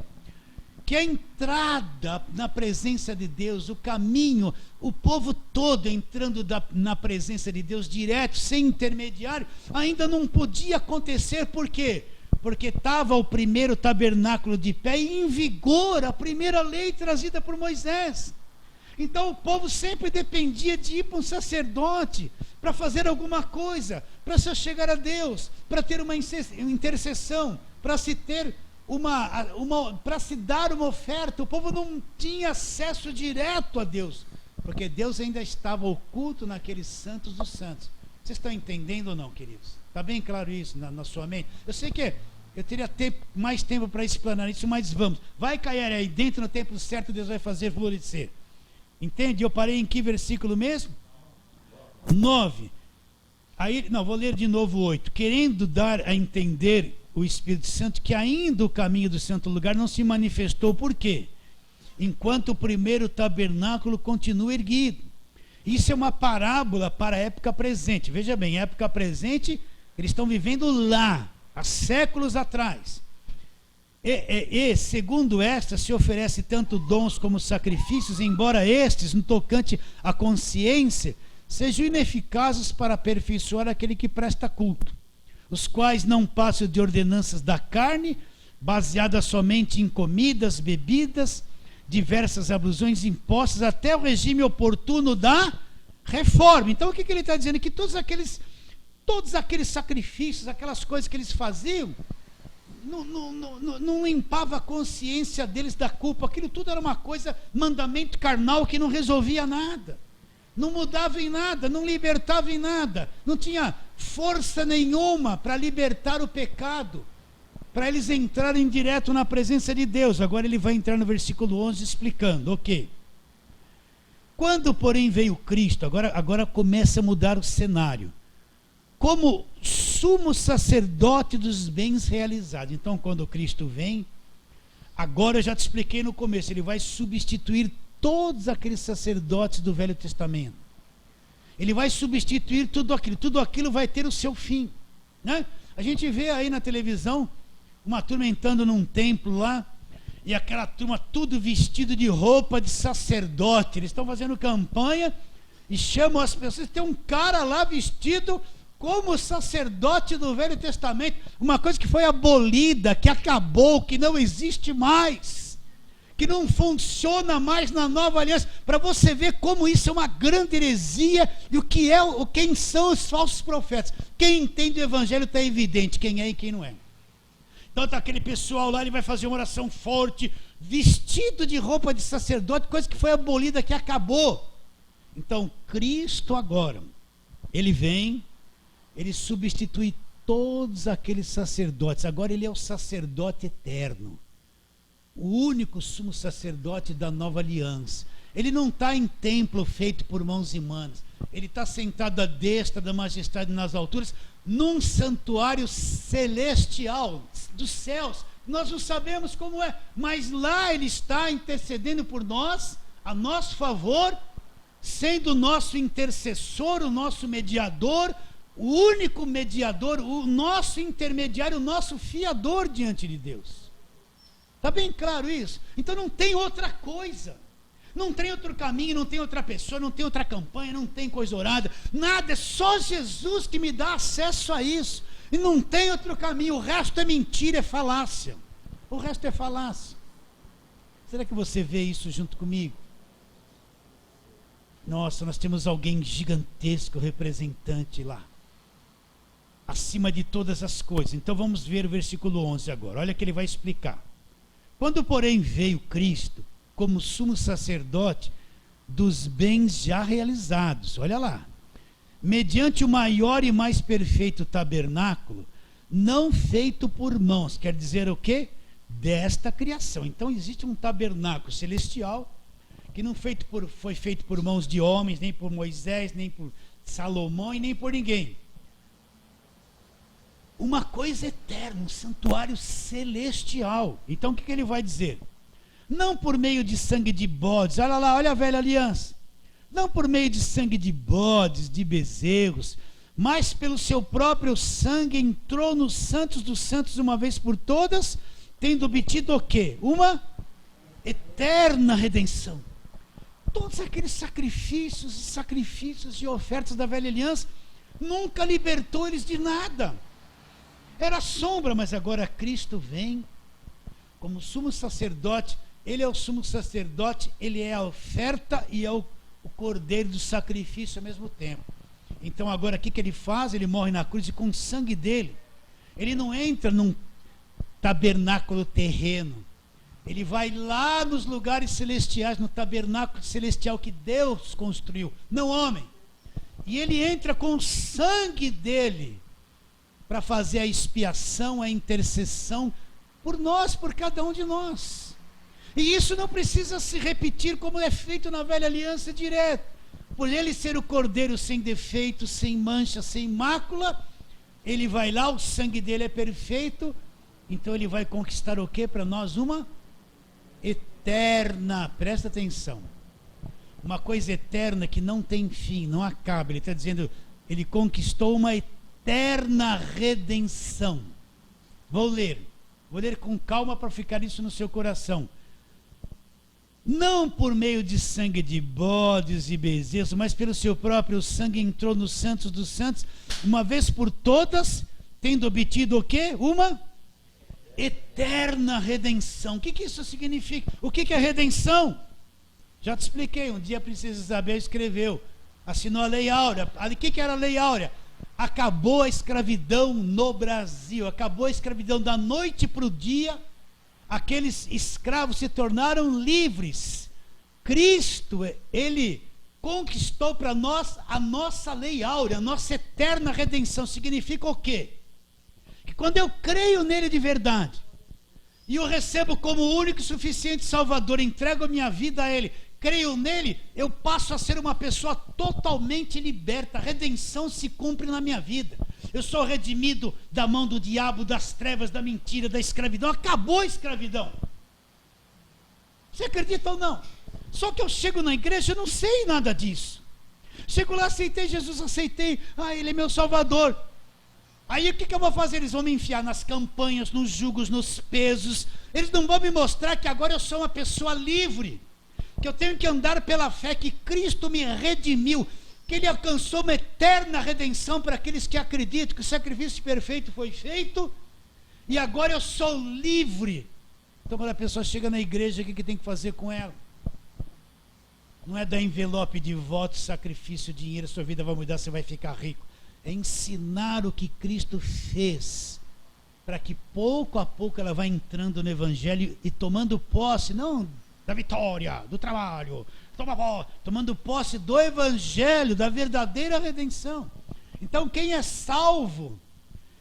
Que a entrada na presença de Deus, o caminho, o povo todo entrando na presença de Deus direto, sem intermediário, ainda não podia acontecer. Por quê? Porque estava o primeiro tabernáculo de pé e em vigor a primeira lei trazida por Moisés. Então o povo sempre dependia de ir para um sacerdote para fazer alguma coisa, para se chegar a Deus, para ter uma intercessão, para se ter para se dar uma oferta. O povo não tinha acesso direto a Deus, porque Deus ainda estava oculto naqueles santos dos santos. Vocês estão entendendo ou não, queridos? Está bem claro isso na sua mente? Eu sei que eu teria mais tempo para explanar isso, mas vamos. Vai cair aí dentro, no tempo certo, Deus vai fazer florescer. Entende? Eu parei em que versículo mesmo? 9. Aí, não, vou ler de novo 8. Querendo dar a entender o Espírito Santo que ainda o caminho do santo lugar não se manifestou. Por quê? Enquanto o primeiro tabernáculo continua erguido. Isso é uma parábola para a época presente. Veja bem, época presente, eles estão vivendo lá, há séculos atrás. E segundo esta, se oferece tanto dons como sacrifícios, embora estes, no tocante à consciência, sejam ineficazes para aperfeiçoar aquele que presta culto, os quais não passam de ordenanças da carne, baseadas somente em comidas, bebidas, diversas ablusões impostas, até o regime oportuno da reforma. Então o que ele está dizendo? Que todos aqueles sacrifícios, aquelas coisas que eles faziam, não limpava a consciência deles da culpa. Aquilo tudo era uma coisa, mandamento carnal que não resolvia nada, não mudava em nada, não libertava em nada, não tinha força nenhuma para libertar o pecado, para eles entrarem direto na presença de Deus. Agora ele vai entrar no versículo 11 explicando, ok. Quando porém veio Cristo, agora começa a mudar o cenário, como sumo sacerdote dos bens realizados. Então quando Cristo vem, agora eu já te expliquei no começo, ele vai substituir todos aqueles sacerdotes do Velho Testamento. Ele vai substituir tudo aquilo vai ter o seu fim, né? A gente vê aí na televisão uma turma entrando num templo lá, e aquela turma tudo vestido de roupa de sacerdote. Eles estão fazendo campanha e chamam as pessoas. Tem um cara lá vestido como sacerdote do Velho Testamento, uma coisa que foi abolida, que acabou, que não existe mais, que não funciona mais na nova aliança, para você ver como isso é uma grande heresia, e quem são os falsos profetas. Quem entende o evangelho está evidente quem é e quem não é. Então está aquele pessoal lá, ele vai fazer uma oração forte, vestido de roupa de sacerdote, coisa que foi abolida, que acabou. Então, Cristo agora, ele vem, ele substitui todos aqueles sacerdotes. Agora ele é o sacerdote eterno, o único sumo sacerdote da nova aliança. Ele não está em templo feito por mãos humanas. Ele está sentado à destra da majestade nas alturas, num santuário celestial dos céus. Nós não sabemos como é, mas lá ele está intercedendo por nós, a nosso favor, sendo o nosso intercessor, o nosso mediador, o único mediador, o nosso intermediário, o nosso fiador diante de Deus. Está bem claro isso? Então não tem outra coisa, não tem outro caminho, não tem outra pessoa, não tem outra campanha, não tem coisa orada, nada, é só Jesus que me dá acesso a isso, e não tem outro caminho, o resto é mentira, é falácia, o resto é falácia. Será que você vê isso junto comigo? Nossa, nós temos alguém gigantesco, representante lá, acima de todas as coisas. Então vamos ver o versículo 11 agora, olha que ele vai explicar. Quando porém veio Cristo como sumo sacerdote dos bens já realizados, olha lá, mediante o maior e mais perfeito tabernáculo, não feito por mãos, quer dizer o quê? Desta criação. Então existe um tabernáculo celestial, que não foi feito por mãos de homens, nem por Moisés, nem por Salomão e nem por ninguém. Uma coisa eterna, um santuário celestial. Então o que ele vai dizer? Não por meio de sangue de bodes, olha lá, olha a velha aliança. Não por meio de sangue de bodes, de bezerros, mas pelo seu próprio sangue entrou nos santos dos santos uma vez por todas, tendo obtido o quê? Uma eterna redenção. Todos aqueles sacrifícios e ofertas da velha aliança nunca libertou eles de nada. Era sombra, mas agora Cristo vem como sumo sacerdote. Ele é o sumo sacerdote, ele é a oferta e é o cordeiro do sacrifício ao mesmo tempo. Então agora o que ele faz? Ele morre na cruz e com o sangue dele, ele não entra num tabernáculo terreno. Ele vai lá nos lugares celestiais, no tabernáculo celestial que Deus construiu, não homem. E ele entra com o sangue dele para fazer a expiação, a intercessão por nós, por cada um de nós. E isso não precisa se repetir como é feito na velha aliança direto. Por ele ser o cordeiro sem defeito, sem mancha, sem mácula, ele vai lá, o sangue dele é perfeito, então ele vai conquistar o que para nós? Uma eterna, presta atenção, uma coisa eterna que não tem fim, não acaba. Ele está dizendo, ele conquistou uma eterna redenção. Vou ler com calma para ficar isso no seu coração. Não por meio de sangue de bodes e bezerros, mas pelo seu próprio sangue entrou nos santos dos santos, uma vez por todas, tendo obtido o quê? Uma eterna redenção. O que isso significa? O que é redenção? Já te expliquei, um dia a princesa Isabel escreveu, assinou a Lei Áurea. O que era a Lei Áurea? Acabou a escravidão no Brasil, acabou a escravidão da noite para o dia, aqueles escravos se tornaram livres. Cristo, ele conquistou para nós a nossa Lei Áurea, a nossa eterna redenção. Significa o quê? Que quando eu creio nele de verdade, e o recebo como o único e suficiente Salvador, entrego a minha vida a ele, creio nele, eu passo a ser uma pessoa totalmente liberta. A redenção se cumpre na minha vida. Eu sou redimido da mão do diabo, das trevas, da mentira, da escravidão. Acabou a escravidão. Você acredita ou não? Só que eu chego na igreja, eu não sei nada disso. Chego lá, aceitei Jesus, aceitei, ele é meu Salvador. Aí o que eu vou fazer? Eles vão me enfiar nas campanhas, nos jugos, nos pesos. Eles não vão me mostrar que agora eu sou uma pessoa livre, que eu tenho que andar pela fé, que Cristo me redimiu, que ele alcançou uma eterna redenção para aqueles que acreditam que o sacrifício perfeito foi feito e agora eu sou livre. Então quando a pessoa chega na igreja, o que tem que fazer com ela? Não é dar envelope de voto, sacrifício, dinheiro, sua vida vai mudar, você vai ficar rico. É ensinar o que Cristo fez, para que pouco a pouco ela vá entrando no Evangelho e tomando posse, não da vitória, do trabalho, tomando posse do evangelho, da verdadeira redenção. Então quem é salvo,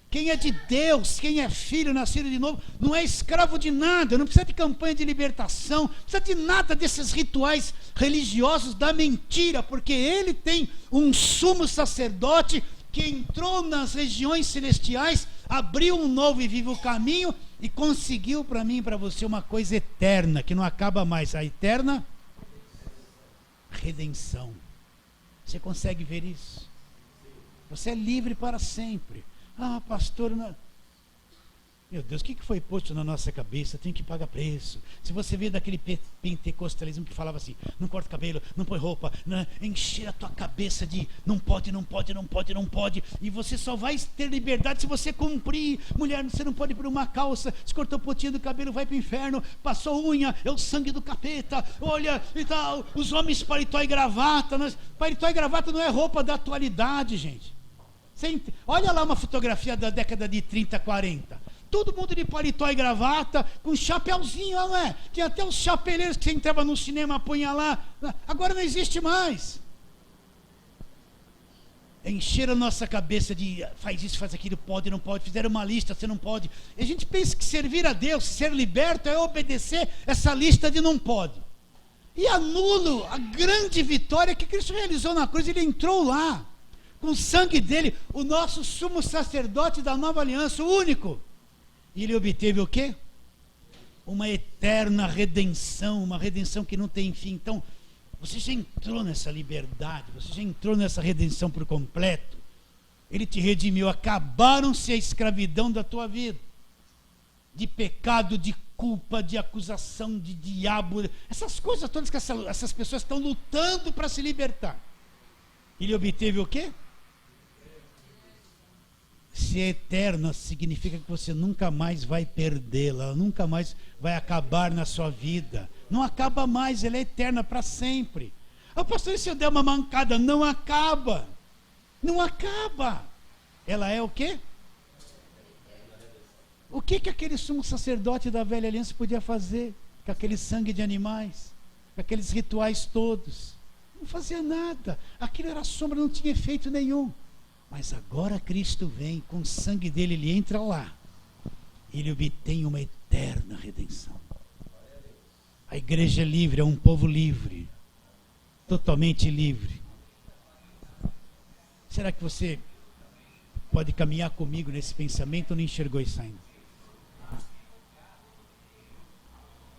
quem é de Deus, quem é filho, nascido de novo, não é escravo de nada, não precisa de campanha de libertação, não precisa de nada desses rituais religiosos da mentira, porque ele tem um sumo sacerdote que entrou nas regiões celestiais, abriu um novo e vivo caminho e conseguiu para mim e para você uma coisa eterna, que não acaba mais, a eterna redenção. Você consegue ver isso? Você é livre para sempre. Ah, pastor, meu Deus, o que foi posto na nossa cabeça? Tem que pagar preço. Se você vê daquele pentecostalismo que falava assim, não corta cabelo, não põe roupa, encher a tua cabeça de não pode, não pode, não pode, não pode, e você só vai ter liberdade se você cumprir. Mulher, você não pode pôr uma calça, se cortou o potinho do cabelo, vai para o inferno, passou unha, é o sangue do capeta, olha, e tal, os homens paletó e gravata, paletó e gravata não é roupa da atualidade, gente. Olha lá uma fotografia da década de 30, 40. Todo mundo de paletó e gravata, com chapéuzinho, não é? Tinha até os chapeleiros que você entrava no cinema, punha lá. Agora não existe mais. Encheram a nossa cabeça de faz isso, faz aquilo, pode, não pode. Fizeram uma lista, você não pode. E a gente pensa que servir a Deus, ser liberto, é obedecer essa lista de não pode. E anulo a grande vitória que Cristo realizou na cruz. Ele entrou lá, com o sangue dele, o nosso sumo sacerdote da nova aliança, o único. E ele obteve o quê? Uma eterna redenção, uma redenção que não tem fim. Então, você já entrou nessa liberdade, você já entrou nessa redenção por completo. Ele te redimiu, acabaram-se a escravidão da tua vida, de pecado, de culpa, de acusação, de diabo, essas coisas todas que essas pessoas estão lutando para se libertar. Ele obteve o quê? Se é eterna, significa que você nunca mais vai perdê-la, ela nunca mais vai acabar na sua vida. Não acaba mais, ela é eterna para sempre. Ah, pastor, e se eu der uma mancada? Não acaba. Não acaba. Ela é o quê? O que aquele sumo sacerdote da velha aliança podia fazer com aquele sangue de animais, com aqueles rituais todos? Não fazia nada. Aquilo era sombra, não tinha efeito nenhum. Mas agora Cristo vem, com o sangue dele, ele entra lá. Ele obtém uma eterna redenção. A igreja é livre, é um povo livre. Totalmente livre. Será que você pode caminhar comigo nesse pensamento ou não enxergou isso ainda?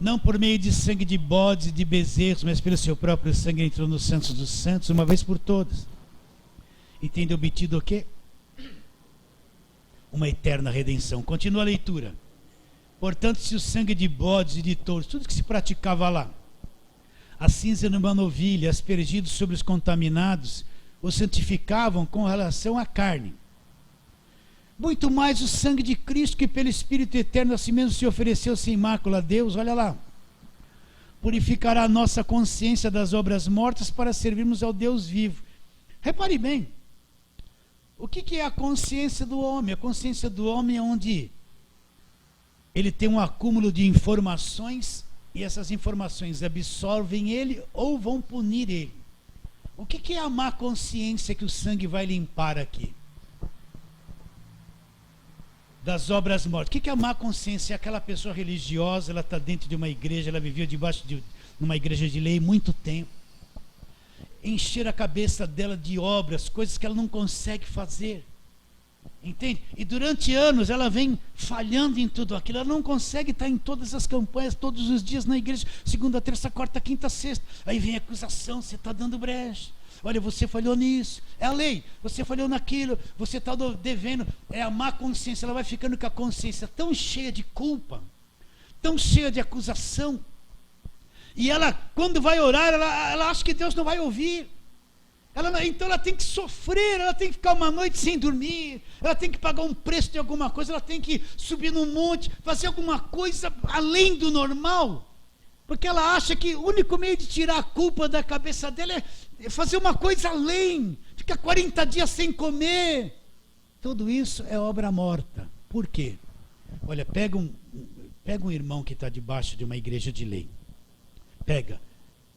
Não por meio de sangue de bodes e de bezerros, mas pelo seu próprio sangue entrou nos santos dos santos, uma vez por todas. E tendo obtido o quê? Uma eterna redenção. Continua a leitura. Portanto, se o sangue de bodes e de touros, tudo que se praticava lá, a cinza numa novilha, aspergidos sobre os contaminados, os santificavam com relação à carne. Muito mais o sangue de Cristo, que pelo Espírito Eterno a si mesmo se ofereceu sem mácula a Deus, olha lá, purificará a nossa consciência das obras mortas para servirmos ao Deus vivo. Repare bem, o que é a consciência do homem? A consciência do homem é onde ele tem um acúmulo de informações e essas informações absorvem ele ou vão punir ele. O que é a má consciência que o sangue vai limpar aqui? Das obras mortas. O que é a má consciência? É aquela pessoa religiosa, ela está dentro de uma igreja, ela viveu debaixo de uma igreja de lei muito tempo. Encher a cabeça dela de obras, coisas que ela não consegue fazer. Entende? E durante anos ela vem falhando em tudo aquilo, ela não consegue estar em todas as campanhas, todos os dias na igreja, segunda, terça, quarta, quinta, sexta. Aí vem a acusação, você está dando brecha. Olha, você falhou nisso, é a lei, você falhou naquilo, você está devendo, é a má consciência, ela vai ficando com a consciência tão cheia de culpa, tão cheia de acusação, e ela, quando vai orar, ela acha que Deus não vai ouvir, então ela tem que sofrer, ela tem que ficar uma noite sem dormir, ela tem que pagar um preço de alguma coisa, ela tem que subir num monte, fazer alguma coisa além do normal, porque ela acha que o único meio de tirar a culpa da cabeça dela é fazer uma coisa além, fica 40 dias sem comer. Tudo isso é obra morta. Por quê? Olha, pega um irmão que está debaixo de uma igreja de lei. Pega.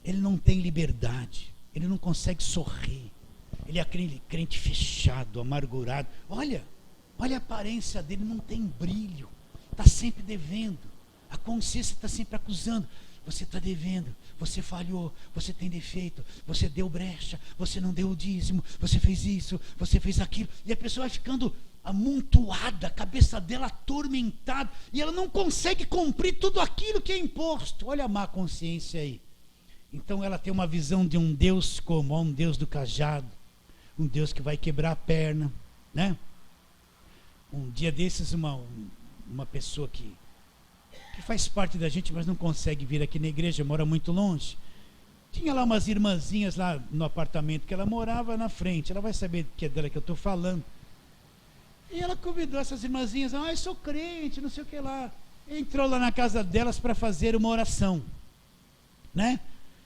ele não tem liberdade, ele não consegue sorrir, ele é aquele crente fechado, amargurado. Olha a aparência dele, não tem brilho, está sempre devendo, a consciência está sempre acusando. Você está devendo, você falhou, você tem defeito, você deu brecha, você não deu o dízimo, você fez isso, você fez aquilo. E a pessoa vai ficando amontoada, a cabeça dela atormentada, e ela não consegue cumprir tudo aquilo que é imposto. Olha a má consciência aí. Então ela tem uma visão de um Deus como? Um Deus do cajado, um Deus que vai quebrar a perna, né? Um dia desses, uma pessoa que faz parte da gente, mas não consegue vir aqui na igreja, mora muito longe. Tinha lá umas irmãzinhas lá no apartamento que ela morava na frente. Ela vai saber que é dela que eu estou falando. E ela convidou essas irmãzinhas, eu sou crente, não sei o que lá. Entrou lá na casa delas para fazer uma oração, né?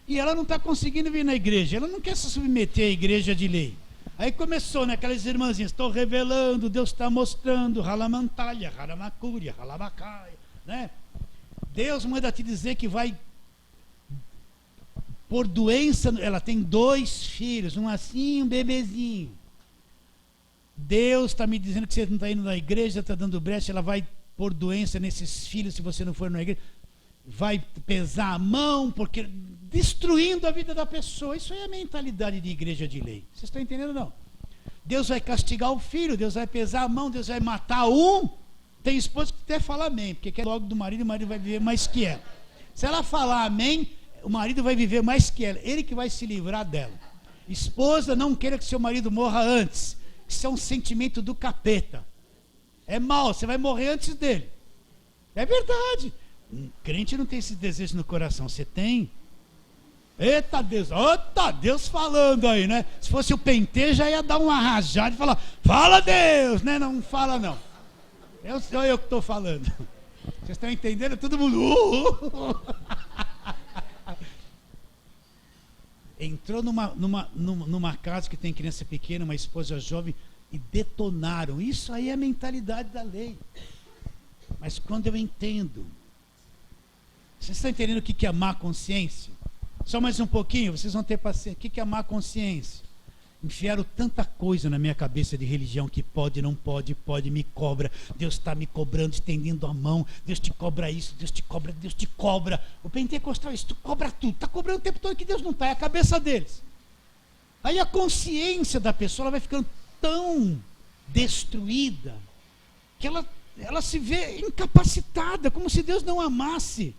E ela não está conseguindo vir na igreja, ela não quer se submeter à igreja de lei. Aí começou, né, aquelas irmãzinhas, estou revelando, Deus está mostrando, ralamantalha, ralamacúria, ralabacaia, né? Deus manda te dizer que vai por doença. Ela tem 2 filhos, um assim, um bebezinho. Deus está me dizendo que você não está indo na igreja, está dando brecha, ela vai por doença nesses filhos se você não for na igreja. Vai pesar a mão, porque destruindo a vida da pessoa. Isso aí é a mentalidade de igreja de lei. Vocês estão entendendo ou não? Deus vai castigar o filho, Deus vai pesar a mão, Deus vai matar um. Tem esposa que até fala amém, porque quer logo do marido, e o marido vai viver mais que ela. Se ela falar amém, o marido vai viver mais que ela, ele que vai se livrar dela. Esposa, não queira que seu marido morra antes. Isso é um sentimento do capeta. É mal, você vai morrer antes dele. É verdade. Crente não tem esse desejo no coração, você tem? Eita Deus falando aí, né? Se fosse o Pentê, já ia dar uma rajada e falar, fala Deus, né? Não fala não. Sou eu que estou falando. Vocês estão entendendo? Todo mundo. Entrou numa casa que tem criança pequena, uma esposa jovem, e detonaram. Isso aí é a mentalidade da lei. Mas quando eu entendo, vocês estão entendendo o que é a má consciência? Só mais um pouquinho, vocês vão ter paciência. O que é a má consciência? Enfiaram tanta coisa na minha cabeça de religião que pode, não pode, me cobra. Deus está me cobrando, estendendo a mão. Deus te cobra isso, Deus te cobra, Deus te cobra. O pentecostal, isso, tu cobra tudo. Está cobrando o tempo todo que Deus não está, é a cabeça deles. Aí a consciência da pessoa ela vai ficando tão destruída que ela se vê incapacitada, como se Deus não amasse.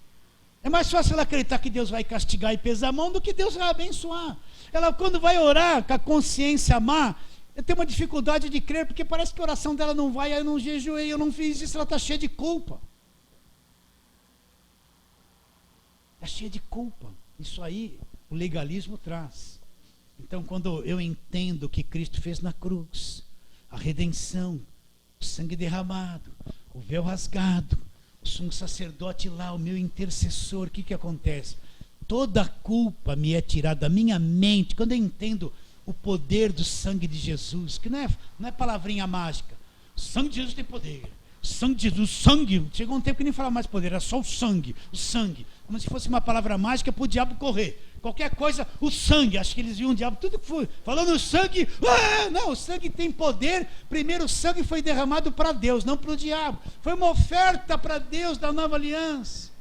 É mais fácil ela acreditar que Deus vai castigar e pesar a mão do que Deus vai abençoar. Ela, quando vai orar com a consciência má, tem uma dificuldade de crer, porque parece que a oração dela não vai, eu não jejuei, eu não fiz isso, ela está cheia de culpa. Está cheia de culpa. Isso aí o legalismo traz. Então, quando eu entendo o que Cristo fez na cruz, a redenção, o sangue derramado, o véu rasgado, o sumo sacerdote lá, o meu intercessor, o que acontece? Toda a culpa me é tirada da minha mente, quando eu entendo o poder do sangue de Jesus, que não é palavrinha mágica. O sangue de Jesus tem poder. O sangue de Jesus, sangue, chegou um tempo que nem falava mais poder, era só o sangue, como se fosse uma palavra mágica para o diabo correr. Qualquer coisa, o sangue, acho que eles viam o diabo, tudo que foi, falando o sangue, não, o sangue tem poder. Primeiro o sangue foi derramado para Deus, não para o diabo, foi uma oferta para Deus da nova aliança.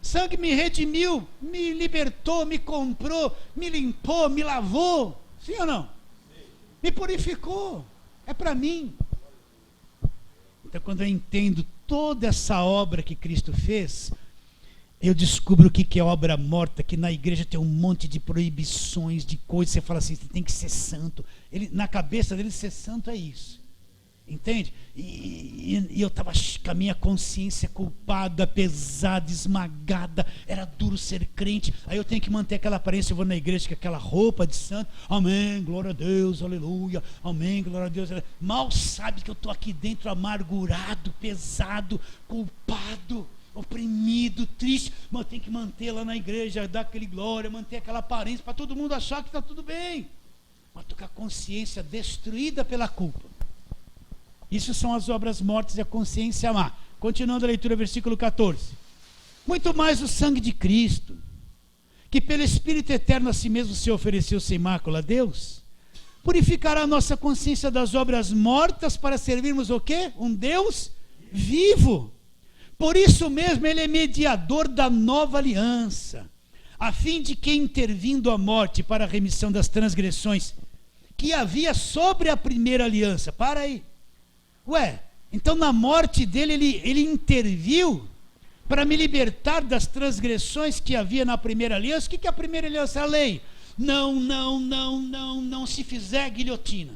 Sangue me redimiu, me libertou, me comprou, me limpou, me lavou, sim ou não? Me purificou, é para mim. Então quando eu entendo toda essa obra que Cristo fez, eu descubro o que é obra morta, que na igreja tem um monte de proibições, de coisas, você fala assim, você tem que ser santo. Na cabeça dele ser santo é isso, entende? E eu estava com a minha consciência culpada, pesada, esmagada, era duro ser crente. Aí eu tenho que manter aquela aparência, eu vou na igreja com aquela roupa de santo, amém, glória a Deus, aleluia, amém, glória a Deus, aleluia. Mal sabe que eu estou aqui dentro amargurado, pesado, culpado, oprimido, triste, mas tem que manter lá na igreja, dar aquele glória, manter aquela aparência, para todo mundo achar que está tudo bem, mas estou com a consciência destruída pela culpa. Isso são as obras mortas e a consciência má. Continuando a leitura, versículo 14. Muito mais o sangue de Cristo, que pelo Espírito eterno a si mesmo se ofereceu sem mácula a Deus, purificará a nossa consciência das obras mortas para servirmos o quê? Um Deus vivo. Por isso mesmo ele é mediador da nova aliança, a fim de que, intervindo a morte para a remissão das transgressões que havia sobre a primeira aliança. Para aí. Então na morte dele ele interviu para me libertar das transgressões que havia na primeira aliança. O que é a primeira aliança? A lei. Não se fizer guilhotina.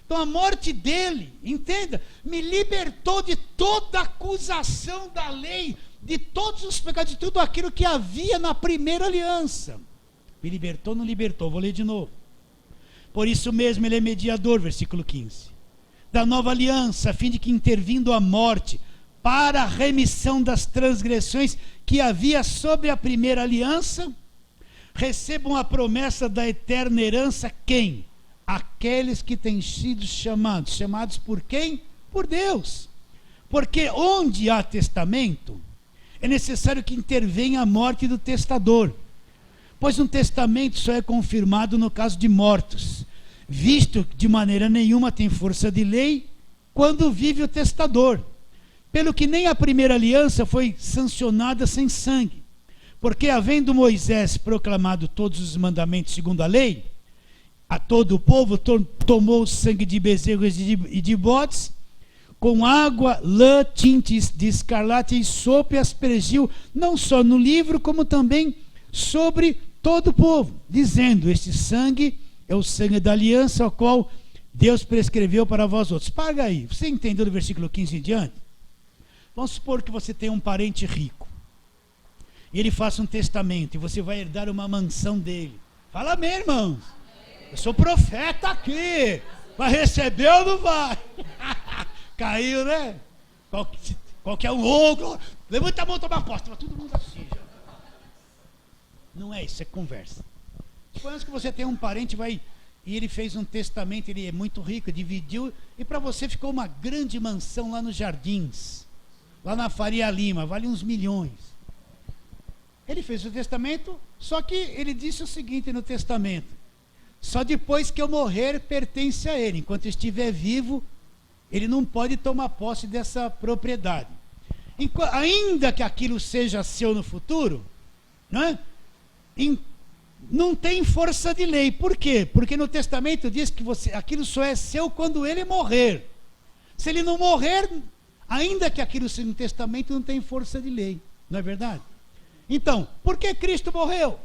Então a morte dele, entenda, me libertou de toda a acusação da lei, de todos os pecados, de tudo aquilo que havia na primeira aliança. Me libertou, não libertou? Vou ler de novo. Por isso mesmo ele é mediador, versículo 15, da nova aliança, a fim de que, intervindo a morte para a remissão das transgressões que havia sobre a primeira aliança, recebam a promessa da eterna herança. Quem? Aqueles que têm sido chamados. Chamados por quem? Por Deus. Porque onde há testamento, é necessário que intervenha a morte do testador, pois um testamento só é confirmado no caso de mortos, visto que de maneira nenhuma tem força de lei quando vive o testador. Pelo que nem a primeira aliança foi sancionada sem sangue, porque havendo Moisés proclamado todos os mandamentos segundo a lei, a todo o povo tomou o sangue de bezerros e de bodes, com água, lã, tintes de escarlate e sopo, e aspergiu não só no livro, como também sobre todo o povo, dizendo: este sangue é o sangue da aliança, ao qual Deus prescreveu para vós outros. Paga aí. Você entendeu do versículo 15 em diante? Vamos supor que você tem um parente rico, e ele faça um testamento, e você vai herdar uma mansão dele. Fala amém, irmãos. Eu sou profeta aqui. Vai receber ou não vai? Caiu, né? Qualquer um outro. Levanta a mão, toma aposta. Mas todo mundo assim já. Não é isso, é conversa. Suponhamos que você tem um parente, e ele fez um testamento, ele é muito rico, dividiu, e para você ficou uma grande mansão lá nos Jardins, lá na Faria Lima, vale uns milhões. Ele fez o testamento, só que ele disse o seguinte no testamento: só depois que eu morrer pertence a ele. Enquanto estiver vivo, ele não pode tomar posse dessa propriedade. Ainda que aquilo seja seu no futuro, não tem força de lei. Por quê? Porque no testamento diz que aquilo só é seu quando ele morrer. Se ele não morrer, ainda que aquilo seja no testamento, não tem força de lei. Não é verdade? Então, por que Cristo morreu?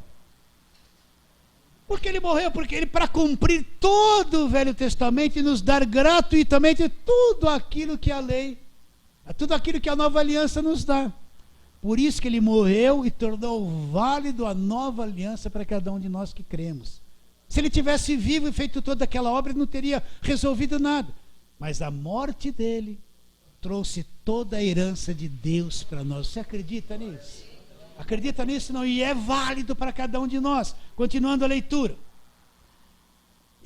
Porque ele morreu, porque ele, para cumprir todo o Velho Testamento e nos dar gratuitamente tudo aquilo que a lei, tudo aquilo que a nova aliança nos dá. Por isso que ele morreu e tornou válido a nova aliança para cada um de nós que cremos. Se ele tivesse vivo e feito toda aquela obra, ele não teria resolvido nada. Mas a morte dele trouxe toda a herança de Deus para nós. Você acredita nisso? Acredita nisso? Não? E é válido para cada um de nós. Continuando a leitura.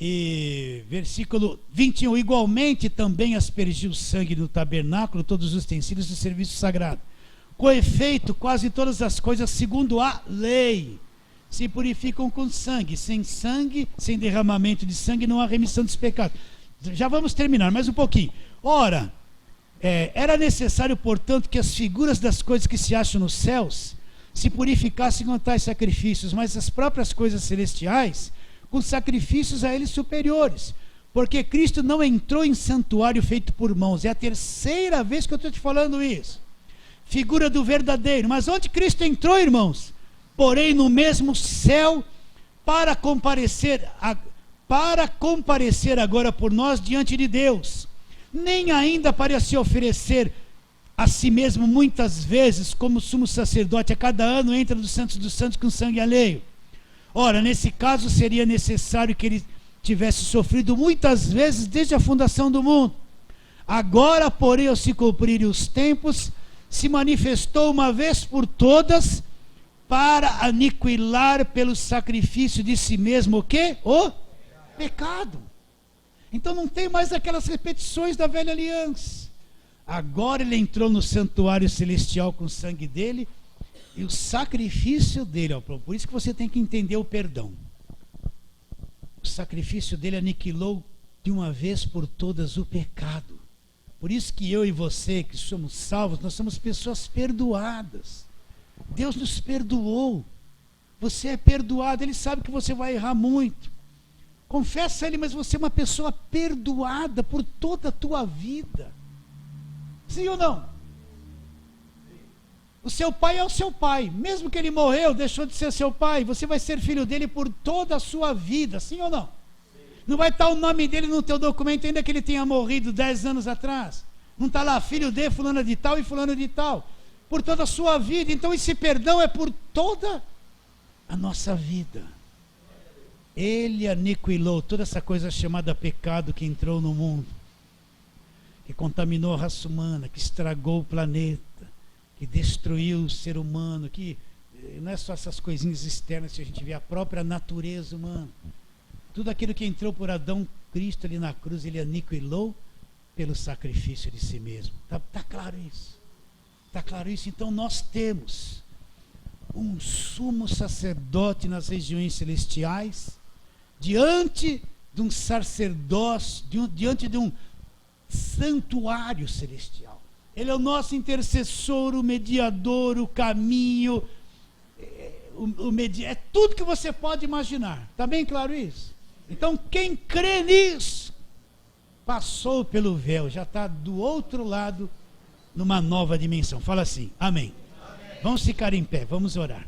E versículo 21. Igualmente também aspergiu sangue no tabernáculo, todos os utensílios do serviço sagrado. Com efeito, quase todas as coisas, segundo a lei, se purificam com sangue. Sem derramamento de sangue, não há remissão dos pecados. Já vamos terminar, mais um pouquinho. Ora, era necessário, portanto, que as figuras das coisas que se acham nos céus se purificassem com tais sacrifícios, mas as próprias coisas celestiais com sacrifícios a eles superiores, porque Cristo não entrou em santuário feito por mãos. É a terceira vez que eu estou te falando isso. Figura do verdadeiro. Mas onde Cristo entrou, irmãos? Porém no mesmo céu, para comparecer agora por nós diante de Deus, nem ainda para se oferecer a si mesmo muitas vezes, como sumo sacerdote, a cada ano entra dos santos com sangue alheio. Ora, nesse caso seria necessário que ele tivesse sofrido muitas vezes desde a fundação do mundo. Agora, porém, ao se cumprirem os tempos, se manifestou uma vez por todas para aniquilar pelo sacrifício de si mesmo o quê? O pecado. Então não tem mais aquelas repetições da velha aliança. Agora ele entrou no santuário celestial com o sangue dele E o sacrifício dele, ó, por isso que você tem que entender o perdão. O sacrifício dele aniquilou de uma vez por todas o pecado. Por isso que eu e você, que somos salvos, nós somos pessoas perdoadas. Deus nos perdoou. Você é perdoado, Ele sabe que você vai errar muito. Confessa a Ele, mas você é uma pessoa perdoada por toda a tua vida. Sim ou não? O seu pai é o seu pai. Mesmo que ele morreu, deixou de ser seu pai, você vai ser filho dele por toda a sua vida. Sim ou não? Não vai estar o nome dele no teu documento, ainda que ele tenha morrido 10 anos atrás. Não está lá, filho de fulano de tal e fulano de tal. Por toda a sua vida. Então esse perdão é por toda a nossa vida. Ele aniquilou toda essa coisa chamada pecado que entrou no mundo, que contaminou a raça humana, que estragou o planeta, que destruiu o ser humano, que não é só essas coisinhas externas que a gente vê, a própria natureza humana. Tudo aquilo que entrou por Adão, Cristo ali na cruz, ele aniquilou pelo sacrifício de si mesmo. Está claro isso? Está claro isso? Então nós temos um sumo sacerdote nas regiões celestiais, diante de um sacerdócio, diante de um santuário celestial. Ele é o nosso intercessor, o mediador, o caminho, é tudo que você pode imaginar. Está bem claro isso? Então quem crê nisso, passou pelo véu, já está do outro lado, numa nova dimensão. Fala assim, amém. Vamos ficar em pé, vamos orar.